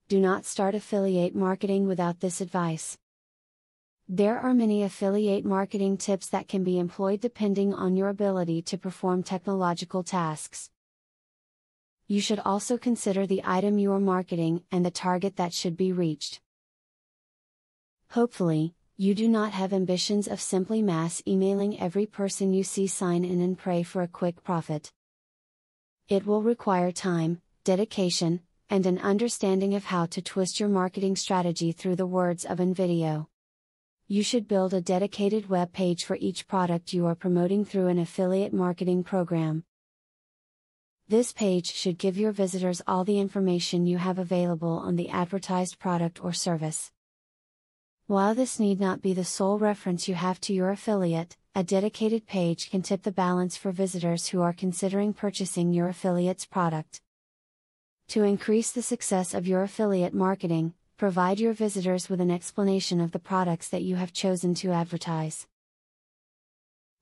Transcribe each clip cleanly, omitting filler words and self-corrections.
do not start affiliate marketing without this advice. There are many affiliate marketing tips that can be employed depending on your ability to perform technological tasks. You should also consider the item you are marketing and the target that should be reached. Hopefully, you do not have ambitions of simply mass emailing every person you see sign in and pray for a quick profit. It will require time, dedication, and an understanding of how to twist your marketing strategy through the words of an video. You should build a dedicated web page for each product you are promoting through an affiliate marketing program. This page should give your visitors all the information you have available on the advertised product or service. While this need not be the sole reference you have to your affiliate, a dedicated page can tip the balance for visitors who are considering purchasing your affiliate's product. To increase the success of your affiliate marketing, provide your visitors with an explanation of the products that you have chosen to advertise.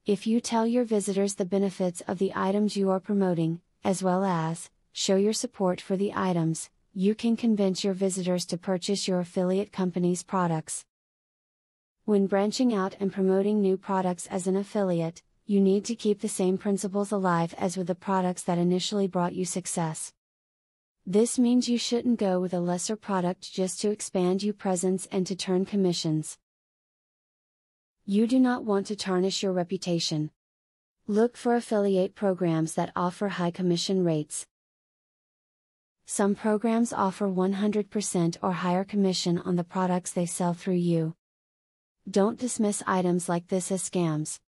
If you tell your visitors the benefits of the items you are promoting, as well as show your support for the items, you can convince your visitors to purchase your affiliate company's products. When branching out and promoting new products as an affiliate, you need to keep the same principles alive as with the products that initially brought you success. This means you shouldn't go with a lesser product just to expand your presence and to turn commissions. You do not want to tarnish your reputation. Look for affiliate programs that offer high commission rates. Some programs offer 100% or higher commission on the products they sell through you. Don't dismiss items like this as scams.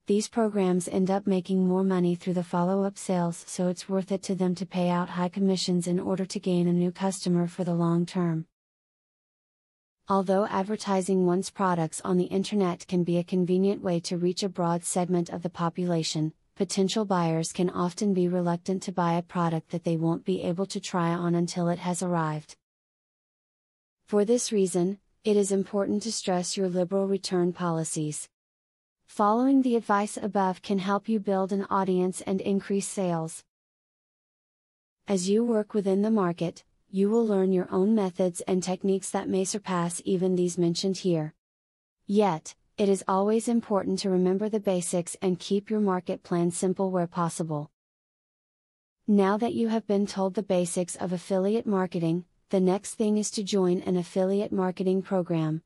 These programs end up making more money through the follow-up sales, so it's worth it to them to pay out high commissions in order to gain a new customer for the long term. Although advertising one's products on the internet can be a convenient way to reach a broad segment of the population, potential buyers can often be reluctant to buy a product that they won't be able to try on until it has arrived. For this reason, it is important to stress your liberal return policies. Following the advice above can help you build an audience and increase sales. As you work within the market, you will learn your own methods and techniques that may surpass even these mentioned here. Yet, it is always important to remember the basics and keep your market plan simple where possible. Now that you have been told the basics of affiliate marketing, the next thing is to join an affiliate marketing program.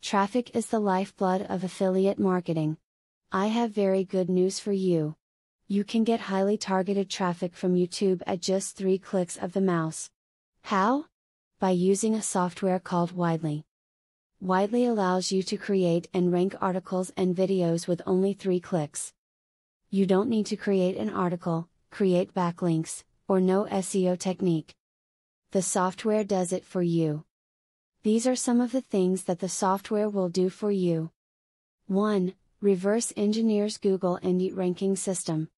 Traffic is the lifeblood of affiliate marketing. I have very good news for you. You can get highly targeted traffic from YouTube at just 3 clicks of the mouse. How? By using a software called Widely. Widely allows you to create and rank articles and videos with only 3 clicks. You don't need to create an article, create backlinks, or know SEO technique. The software does it for you. These are some of the things that the software will do for you. 1. Reverse engineers Google and Yahoo ranking system.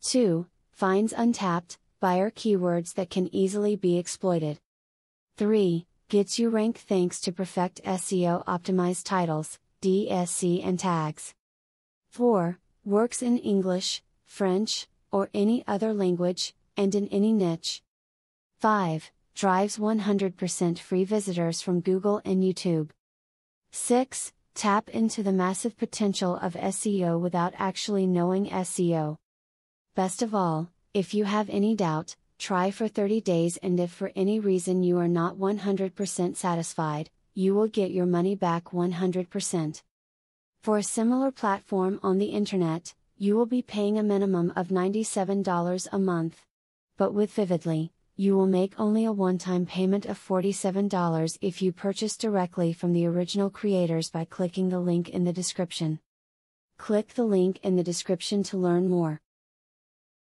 2. Finds untapped buyer keywords that can easily be exploited. 3. Gets you ranked thanks to Perfect SEO optimized titles, DSC and tags. 4. Works in English, French, or any other language, and in any niche. 5. Drives 100% free visitors from Google and YouTube. 6. Tap into the massive potential of SEO without actually knowing SEO. Best of all, if you have any doubt, try for 30 days, and if for any reason you are not 100% satisfied, you will get your money back 100%. For a similar platform on the internet, you will be paying a minimum of $97 a month. But with Vividly, you will make only a one-time payment of $47 if you purchase directly from the original creators by clicking the link in the description. Click the link in the description to learn more.